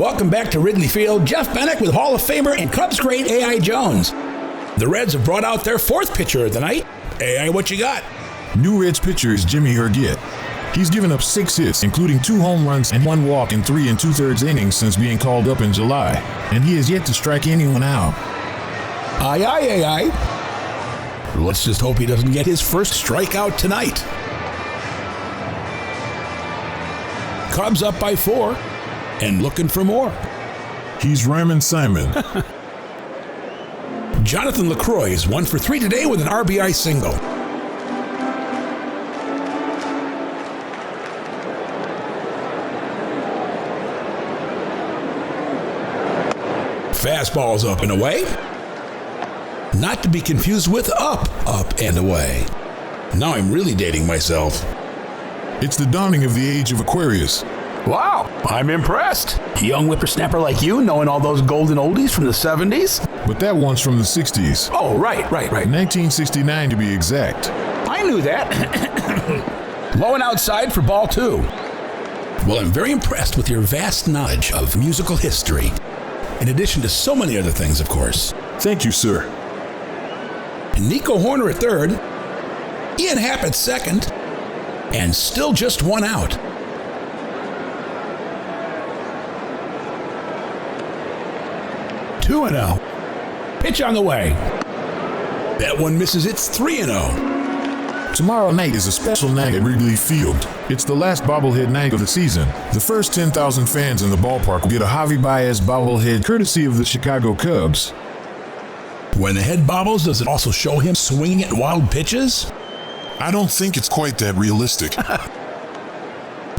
Welcome back to Wrigley Field. Jeff Bennick with Hall of Famer and Cubs great A.I. Jones. The Reds have brought out their fourth pitcher of the night. A.I., what you got? New Reds pitcher is Jimmy Herget. He's given up 6 hits, including 2 home runs and 1 walk in 3 2/3 innings since being called up in July, and he has yet to strike anyone out. Aye, aye, aye, aye. Let's just hope he doesn't get his first strikeout tonight. Cubs up by 4 and looking for more. He's Raymond Simon. Jonathan LaCroix is 1 for 3 today with an RBI single. Fastball's up and away. Not to be confused with up and away. Now I'm really dating myself. It's the dawning of the age of Aquarius. Wow, I'm impressed. A young whippersnapper like you, knowing all those golden oldies from the 70s? But that one's from the 60s. Oh, right. 1969 to be exact. I knew that. Low and outside for ball 2. Well, I'm very impressed with your vast knowledge of musical history. In addition to so many other things, of course. Thank you, sir. Nico Horner at third. Ian Happ at second. And still just 1 out. 2-0. Pitch on the way. That one misses. It's 3-0. Tomorrow night is a special night at Wrigley Field. It's the last bobblehead night of the season. The first 10,000 fans in the ballpark will get a Javi Baez bobblehead courtesy of the Chicago Cubs. When the head bobbles, does it also show him swinging at wild pitches? I don't think it's quite that realistic.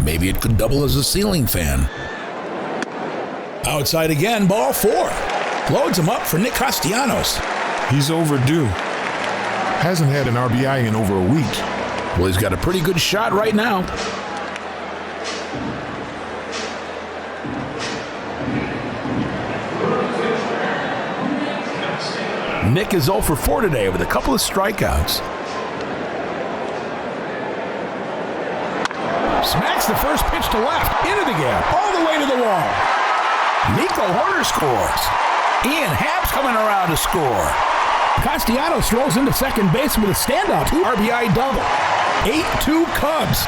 Maybe it could double as a ceiling fan. Outside again, ball 4. Loads him up for Nick Castellanos. He's overdue. Hasn't had an RBI in over a week. Well, he's got a pretty good shot right now. Nick is 0 for 4 today with a couple of strikeouts. Smacks the first pitch to left, into the gap, all the way to the wall. Nico Horner scores. Ian Happ's coming around to score. Castellanos throws into second base with a standout 2 RBI double. 8-2 Cubs.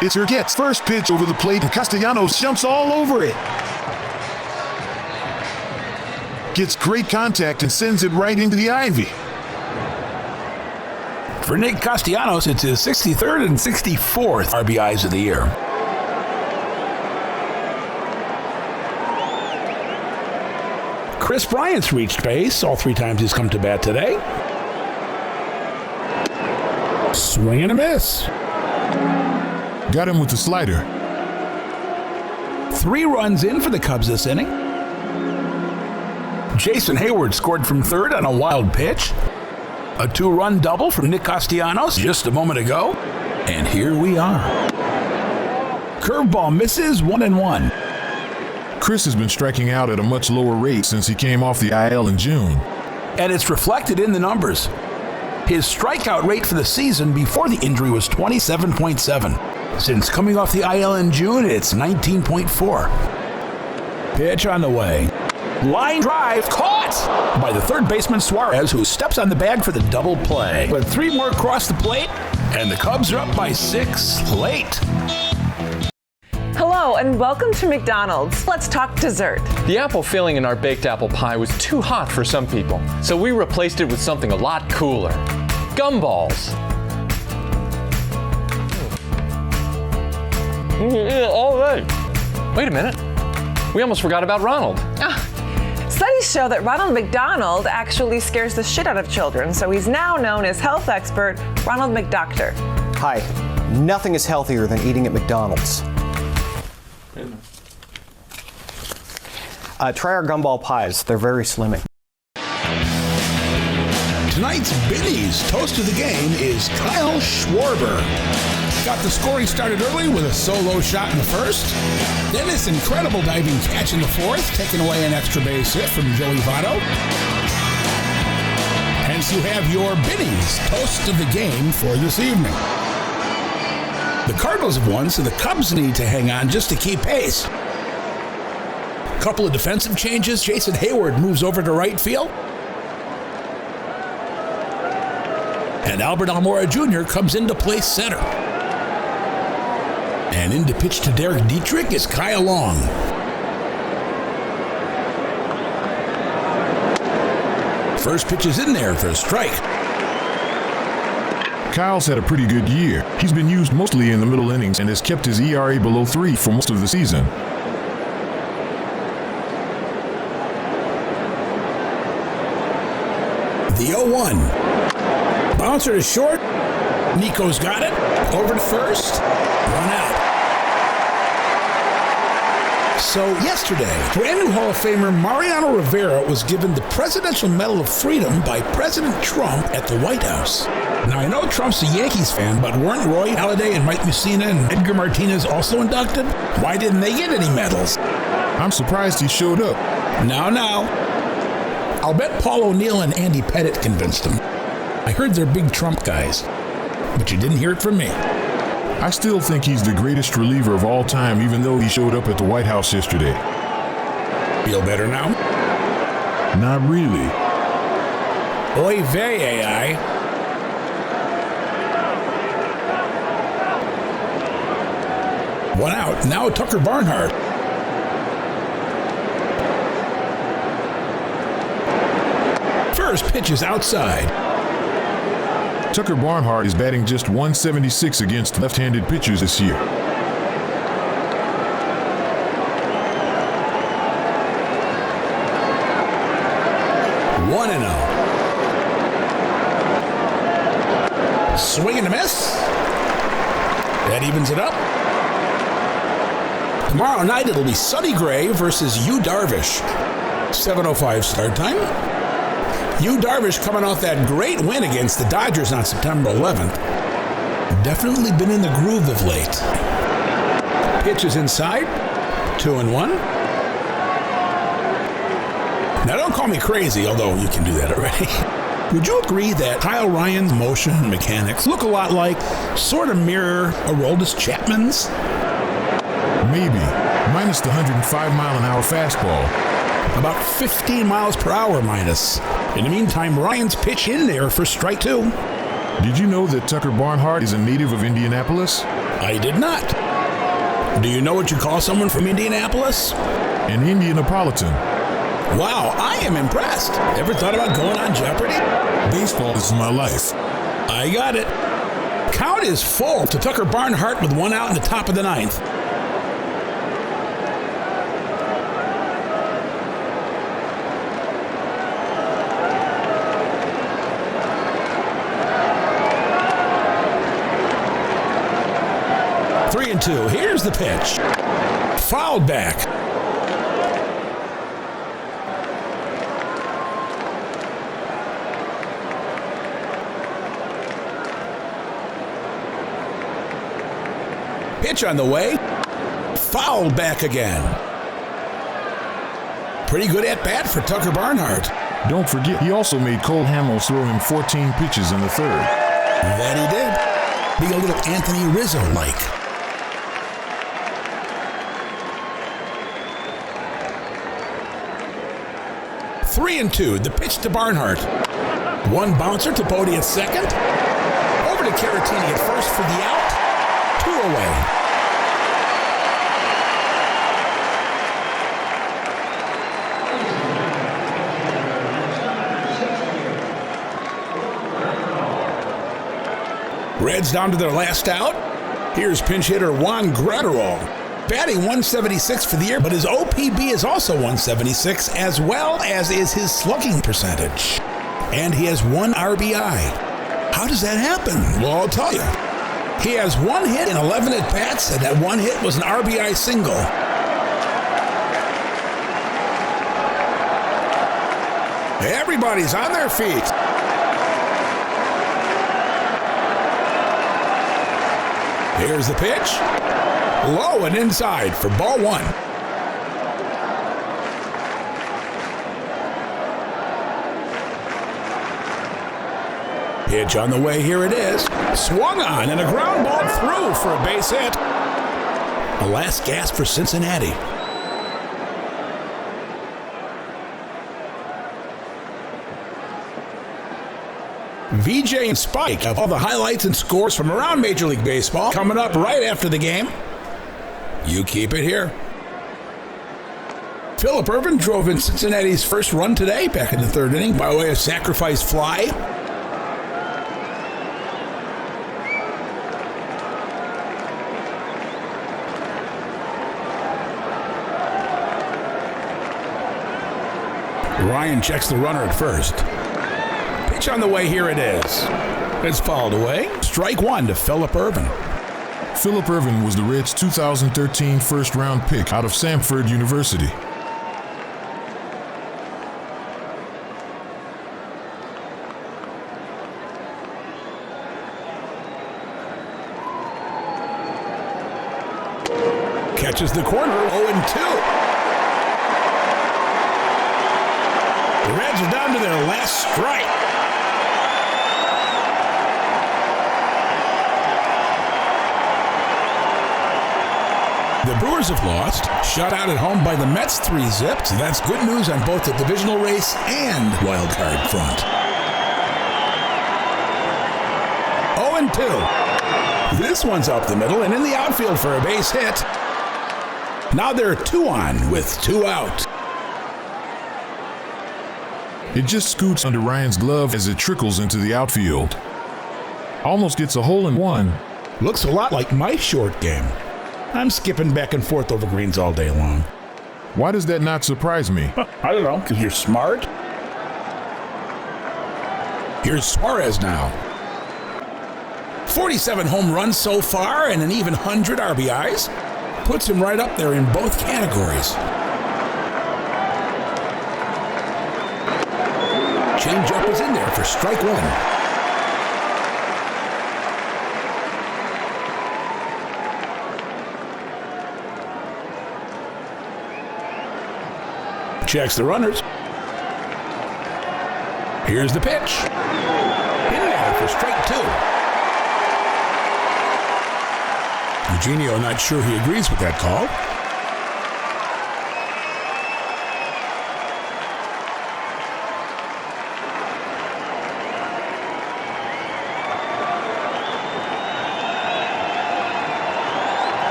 It's Herget's first pitch over the plate, and Castellanos jumps all over it. Gets great contact and sends it right into the ivy. For Nick Castellanos, it's his 63rd and 64th RBIs of the year. Chris Bryant's reached base all 3 times he's come to bat today. Swing and a miss. Got him with the slider. 3 runs in for the Cubs this inning. Jason Hayward scored from third on a wild pitch. A 2-run double from Nick Castellanos just a moment ago. And here we are. Curveball misses, 1-1. Chris has been striking out at a much lower rate since he came off the IL in June. And it's reflected in the numbers. His strikeout rate for the season before the injury was 27.7. Since coming off the IL in June, it's 19.4. Pitch on the way. Line drive caught by the third baseman Suarez, who steps on the bag for the double play. But 3 more across the plate, and the Cubs are up by 6 late. Hello and welcome to McDonald's. Let's talk dessert. The apple filling in our baked apple pie was too hot for some people, so we replaced it with something a lot cooler. Gumballs. All right. Wait a minute. We almost forgot about Ronald. Studies show that Ronald McDonald actually scares the shit out of children, so he's now known as health expert Ronald McDoctor. Hi. Nothing is healthier than eating at McDonald's. Try our gumball pies. They're very slimming. Tonight's Binny's toast of the game is Kyle Schwarber. Got the scoring started early with a solo shot in the first. Then this incredible diving catch in the fourth, taking away an extra base hit from Joey Votto. Hence, you have your Binny's toast of the game for this evening. The Cardinals have won, so the Cubs need to hang on just to keep pace. Couple of defensive changes. Jason Hayward moves over to right field. And Albert Almora Jr. comes into play center. And in to pitch to Derek Dietrich is Kyle Long. First pitch is in there for a strike. Kyle's had a pretty good year. He's been used mostly in the middle innings and has kept his ERA below 3 for most of the season. The 0-1. Bouncer to short. Nico's got it. Over to first. One out. So yesterday, brand new Hall of Famer Mariano Rivera was given the Presidential Medal of Freedom by President Trump at the White House. Now, I know Trump's a Yankees fan, but weren't Roy Halladay and Mike Mussina and Edgar Martinez also inducted? Why didn't they get any medals? I'm surprised he showed up. Now. I'll bet Paul O'Neill and Andy Pettit convinced him. I heard they're big Trump guys, but you didn't hear it from me. I still think he's the greatest reliever of all time, even though he showed up at the White House yesterday. Feel better now? Not really. Oy vey, AI. One out. Now Tucker Barnhart. First pitch is outside. Tucker Barnhart is batting just .176 against left-handed pitchers this year. One and out. Swing and a miss. That evens it up. Tomorrow night it'll be Sonny Gray versus Yu Darvish. 7:05 start time. Yu Darvish coming off that great win against the Dodgers on September 11th. Definitely been in the groove of late. Pitch is inside. 2-1. Now don't call me crazy, although you can do that already. Would you agree that Kyle Ryan's motion and mechanics look a lot like, sort of mirror Aroldis Chapman's? Maybe, minus the 105-mile-an-hour fastball. About 15 miles per hour minus. In the meantime, Ryan's pitch in there for strike 2. Did you know that Tucker Barnhart is a native of Indianapolis? I did not. Do you know what you call someone from Indianapolis? An Indianapolitan. Wow, I am impressed. Ever thought about going on Jeopardy? Baseball is my life. I got it. Count is full to Tucker Barnhart with one out in the top of the 9th. Three and 2. Here's the pitch. Fouled back. Pitch on the way. Fouled back again. Pretty good at bat for Tucker Barnhart. Don't forget, he also made Cole Hamels throw him 14 pitches in the 3rd. That he did. Be a little Anthony Rizzo-like. Three and 2. The pitch to Barnhart. One bouncer to Bodie at second. Over to Caratini at first for the out. 2 away. Reds down to their last out. Here's pinch hitter Juan Gratterall. Batting 176 for the year, but his OPB is also 176, as well as is his slugging percentage. And he has 1 RBI. How does that happen? Well, I'll tell you. He has 1 hit in 11 at-bats, and that 1 hit was an RBI single. Everybody's on their feet. Here's the pitch. Low and inside for ball 1. Pitch on the way, here it is. Swung on and a ground ball through for a base hit. A last gasp for Cincinnati. VJ and Spike have all the highlights and scores from around Major League Baseball coming up right after the game. You keep it here. Phillip Ervin drove in Cincinnati's first run today, back in the third inning, by way of sacrifice fly. Ryan checks the runner at first. Pitch on the way, here it is. It's fouled away. Strike one to Phillip Ervin. Phillip Ervin was the Reds' 2013 first-round pick out of Samford University. Catches the corner, 0-2. The Reds are down to their last strike. The Brewers have lost, shut out at home by the Mets 3-0. That's good news on both the divisional race and wild card front. 0-2. This one's up the middle and in the outfield for a base hit. Now they're 2 on with 2 out. It just scoots under Ryan's glove as it trickles into the outfield. Almost gets a hole in one. Looks a lot like my short game. I'm skipping back and forth over greens all day long. Why does that not surprise me? I don't know, because you're smart. Here's Suarez now. 47 home runs so far and an even 100 RBIs. Puts him right up there in both categories. Changeup is in there for strike one. Checks the runners. Here's the pitch. In there for strike two. Eugenio not sure he agrees with that call.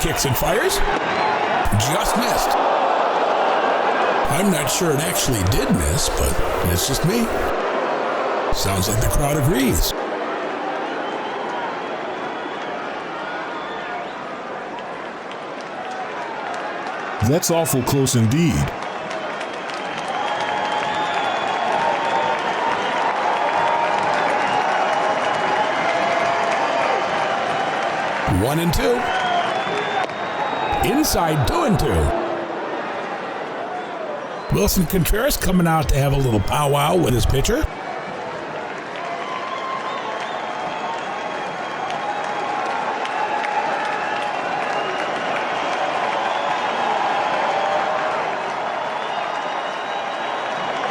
Kicks and fires. Just missed. I'm not sure it actually did miss, but it's just me. Sounds like the crowd agrees. That's awful close indeed. One and two. Inside 2-2. Wilson Contreras coming out to have a little powwow with his pitcher.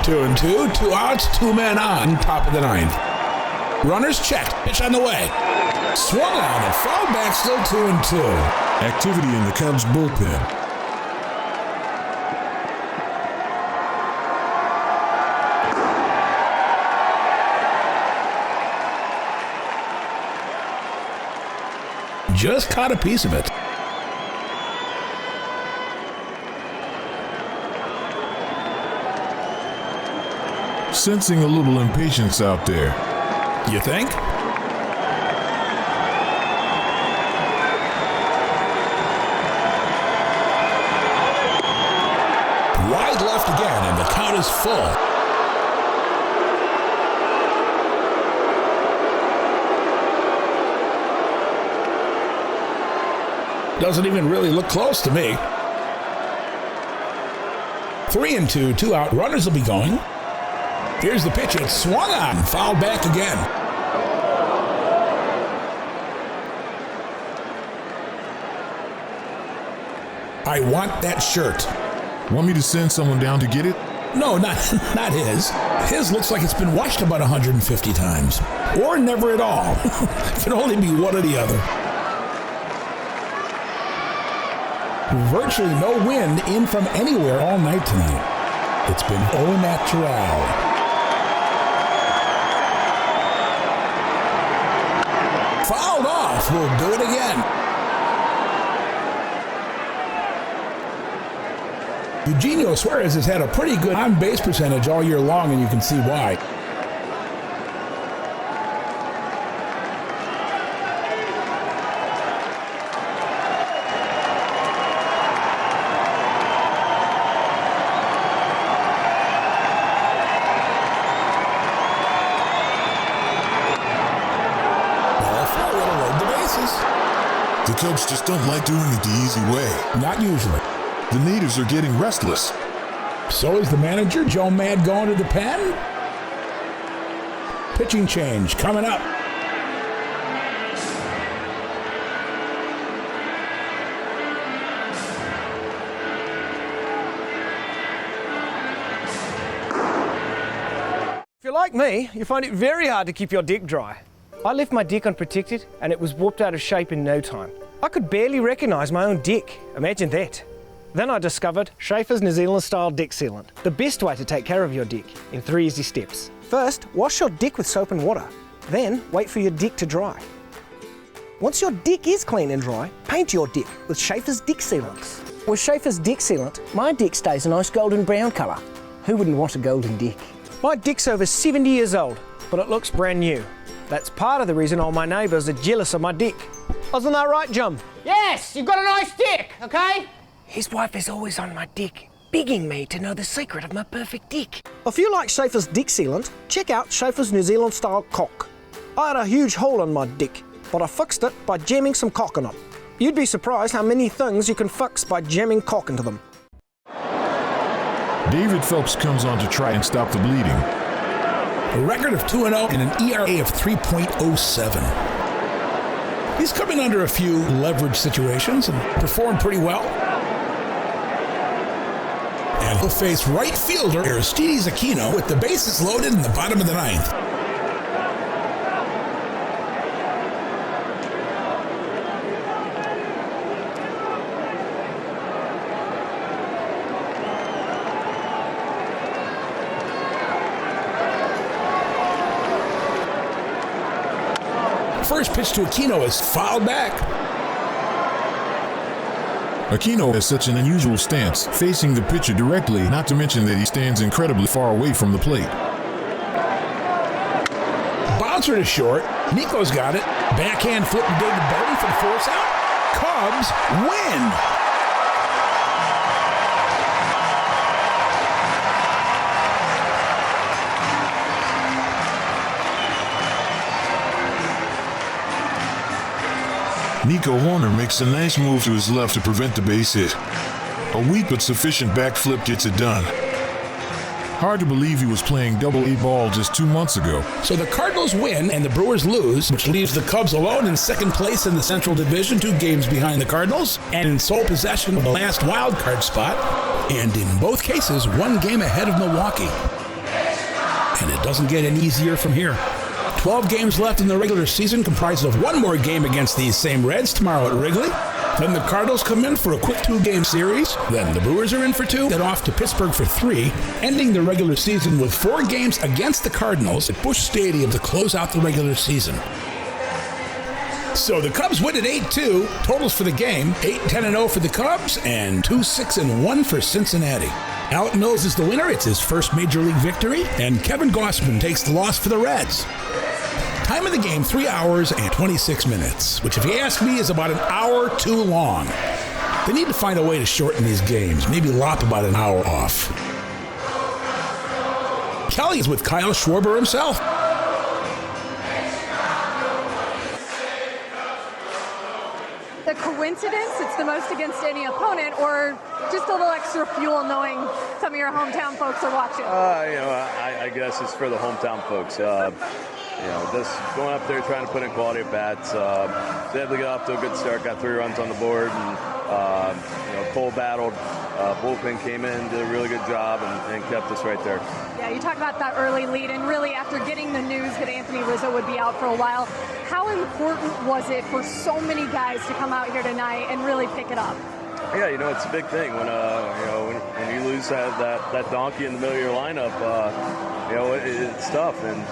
Two and two, 2 outs, 2 men on, top of the ninth. Runners checked, pitch on the way. Swung on and fouled back, still 2-2. Activity in the Cubs bullpen. Just caught a piece of it. Sensing a little impatience out there. You think? Wide left again, and the count is full. Doesn't even really look close to me. 3-2, 2 out. Runners will be going. Here's the pitch. It's swung on, fouled back again. I want that shirt. Want me to send someone down to get it? No, not his. His looks like it's been watched about 150 times. Or never at all. It can only be one or the other. Virtually no wind in from anywhere all night tonight. It's been au naturel. Fouled off. We'll do it again. Eugenio Suarez has had a pretty good on-base percentage all year long, and you can see why. Ball four, it'll load the bases. The Cubs just don't like doing it the easy way. Not usually. The natives are getting restless. So is the manager, Joe Mad, going to the pen? Pitching change coming up. If you're like me, you find it very hard to keep your deck dry. I left my deck unprotected and it was warped out of shape in no time. I could barely recognise my own deck. Imagine that. Then I discovered Schaefer's New Zealand style deck sealant, the best way to take care of your deck in 3 easy steps. First, wash your deck with soap and water. Then, wait for your deck to dry. Once your deck is clean and dry, paint your deck with Schaefer's deck sealant. With Schaefer's deck sealant, my deck stays a nice golden brown colour. Who wouldn't want a golden deck? My deck's over 70 years old, but it looks brand new. That's part of the reason all my neighbours are jealous of my deck. Wasn't that right, Jim? Yes, you've got a nice deck, okay? His wife is always on my deck, begging me to know the secret of my perfect deck. If you like Schaefer's deck sealant, check out Schaefer's New Zealand style caulk. I had a huge hole in my deck, but I fixed it by jamming some caulk in it. You'd be surprised how many things you can fix by jamming caulk into them. David Phelps comes on to try and stop the bleeding. A record of 2-0 and an ERA of 3.07. He's come in under a few leverage situations and performed pretty well. And he'll face right fielder Aristides Aquino with the bases loaded in the bottom of the ninth. First pitch to Aquino is fouled back. Aquino has such an unusual stance, facing the pitcher directly, not to mention that he stands incredibly far away from the plate. Bouncer to short. Nico's got it. Backhand flip to David Bowie for the force out. Cubs win. Nico Horner makes a nice move to his left to prevent the base hit. A weak but sufficient back flip gets it done. Hard to believe he was playing double-A ball just 2 months ago. So the Cardinals win and the Brewers lose, which leaves the Cubs alone in second place in the Central Division, 2 games behind the Cardinals, and in sole possession of the last wild card spot, and in both cases, 1 game ahead of Milwaukee. And it doesn't get any easier from here. 12 games left in the regular season, comprised of 1 more game against these same Reds tomorrow at Wrigley. Then the Cardinals come in for a quick 2-game series. Then the Brewers are in for 2, then off to Pittsburgh for 3, ending the regular season with 4 games against the Cardinals at Busch Stadium to close out the regular season. So the Cubs win at 8-2. Totals for the game, 8-10-0 for the Cubs and 2-6-1 for Cincinnati. Alec Mills is the winner. It's his first Major League victory. And Kevin Gausman takes the loss for the Reds. Time of the game, 3 hours and 26 minutes, which if you ask me is about an hour too long. They need to find a way to shorten these games, maybe lop about an hour off. Kelly is with Kyle Schwarber himself. The coincidence it's the most against any opponent, or just a little extra fuel knowing some of your hometown folks are watching? I guess it's for the hometown folks. Just going up there trying to put in quality at bats. They had to get off to a good start, got 3 runs on the board, and Cole battled bullpen came in, did a really good job, and kept us right there. Yeah, you talk about that early lead, and really after getting the news that Anthony Rizzo would be out for a while, how important was it for so many guys to come out here tonight and really pick it up? Yeah, it's a big thing when when you lose that donkey in the middle of your lineup. It's tough, and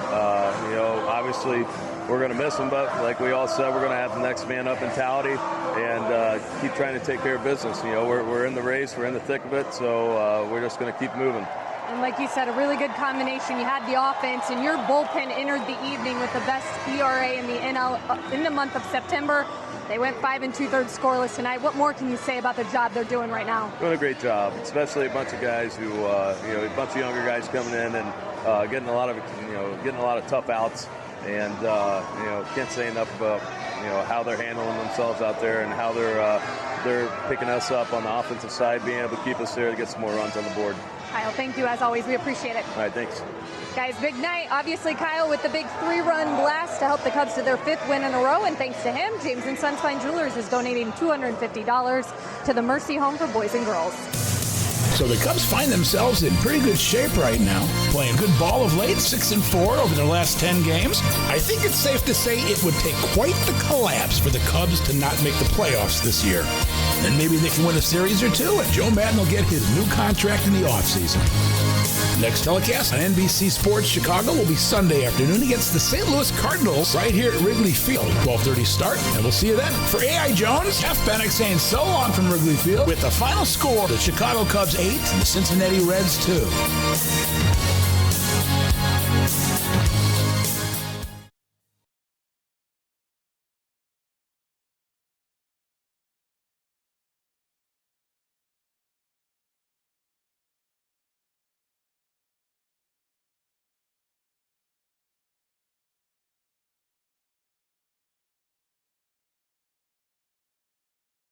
obviously we're going to miss him, but like we all said, we're going to have the next man up mentality and keep trying to take care of business. We're in the race, we're in the thick of it, so we're just going to keep moving. And like you said, a really good combination. You had the offense, and your bullpen entered the evening with the best ERA in the NL in the month of September. They went 5 2/3 scoreless tonight. What more can you say about the job they're doing right now? Doing a great job, especially a bunch of guys who, a bunch of younger guys coming in and getting a lot of tough outs. And can't say enough about how they're handling themselves out there and how they're picking us up on the offensive side, being able to keep us there to get some more runs on the board. Kyle, thank you as always. We appreciate it. All right, thanks. Guys, big night. Obviously, Kyle with the big 3-run blast to help the Cubs to their 5th win in a row. And thanks to him, James and Sons Fine Jewelers is donating $250 to the Mercy Home for Boys and Girls. So the Cubs find themselves in pretty good shape right now, playing good ball of late, 6-4 over their last 10 games. I think it's safe to say it would take quite the collapse for the Cubs to not make the playoffs this year. Then maybe they can win a series or two, and Joe Madden will get his new contract in the offseason. Next telecast on NBC Sports Chicago will be Sunday afternoon against the St. Louis Cardinals right here at Wrigley Field. 12:30 start, and we'll see you then. For A.I. Jones, Jeff Bennick saying so long from Wrigley Field with the final score, the Chicago Cubs 8 and the Cincinnati Reds 2.